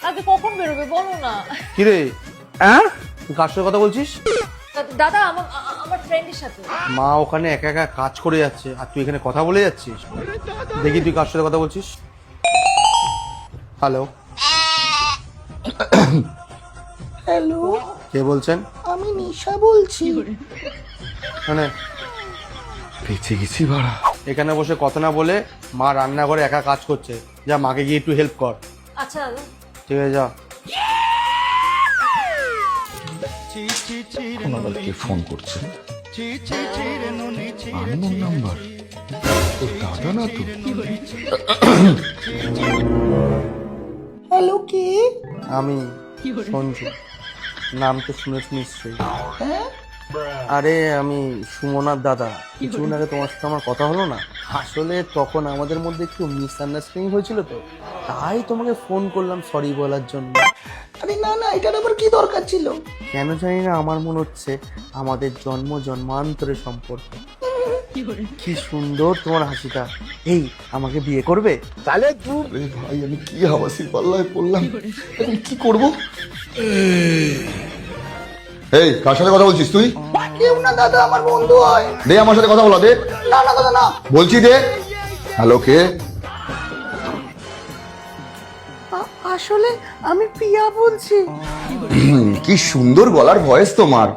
আগে কখন বেরোবে বলো না। কিরে হ্যাঁ তুই কার সাথে কথা বলছিস? দাদা আমার ফ্রেন্ডের সাথে। মা ওখানে একা একা কাজ করে যাচ্ছে আর তুই এখানে কথা বলে যাচ্ছিস। দেখি তুই কার সাথে কথা বলছিস। হ্যালো হ্যালো, কে বলছেন? আমি নিশা বলছি। মানে বেঁচে গেছি বাড়া। এখানে বসে কথা না বলে মা রান্নাঘরে একা কাজ করছে, যা মাকে গিয়ে একটু হেল্প কর। আচ্ছা দাদা। ঠিক আছে যা। এখন আবার কে ফোন করছে? Unknown number. ও দাদা না তো? হ্যালো, কে? আমি সঞ্জু, নাম তো শুনেছ নিশ্চয়ই। হ্যাঁ, আরে আমি সুমনার দাদা। কিছুদিন আগে তোমার সাথে আমার কথা হলো না, আসলে তখন আমাদের মধ্যে একটু মিসআন্ডারস্ট্যান্ডিং হয়েছিল, তো তাই তোমাকে ফোন করলাম সরি বলার জন্য। আরে না না, এটার আবার কি দরকার ছিল? কেন জানি না আমার মনে হচ্ছে আমাদের জন্মান্তরের সম্পর্ক। কি সুন্দর তোমার হাসিটা। এই আমাকে বিয়ে করবে? আরে ভাই আমি কি হাওয়াসি পাল্লায় পড়লাম, এখন কি করব? এই কার সাথে কথা বলছিস তুই? কেউ না দাদা, আমার বন্ধু হয়। দে আমার সাথে কথা বলা দে। না না দাদা, না। বলছি দে। হ্যালো কে? আসলে আমি পিয়া বলছি। কি সুন্দর গলার ভয়েস তোমার।